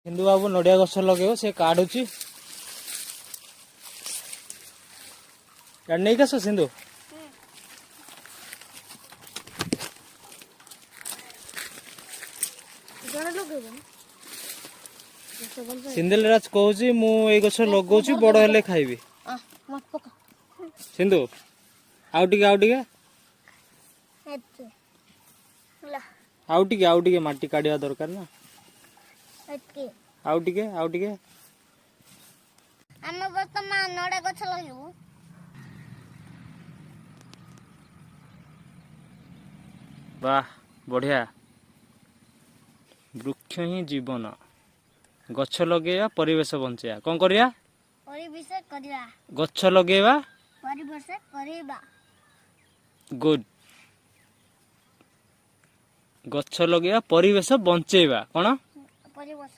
सिंधु बाबू नड़िया गछ लगे से काढ़ुची नहीं कस सिंधु सिंधल राज कहूँ मु गछ लगौच बड़ हेले खाइबी सिंधु आउ टिके माटी काढ़ा दरकार ना आउ टिके आमे वर्तमान नड़े गछ लगेबू वाह बढ़िया वृक्ष ही जीवन गछ लगेया परिवेश बंचेया कौन करिया परिवेश करिया गछ लगेवा परिवेश करिबा गुड गछ लगेया परिवेश बंचेवा कौन परिवेश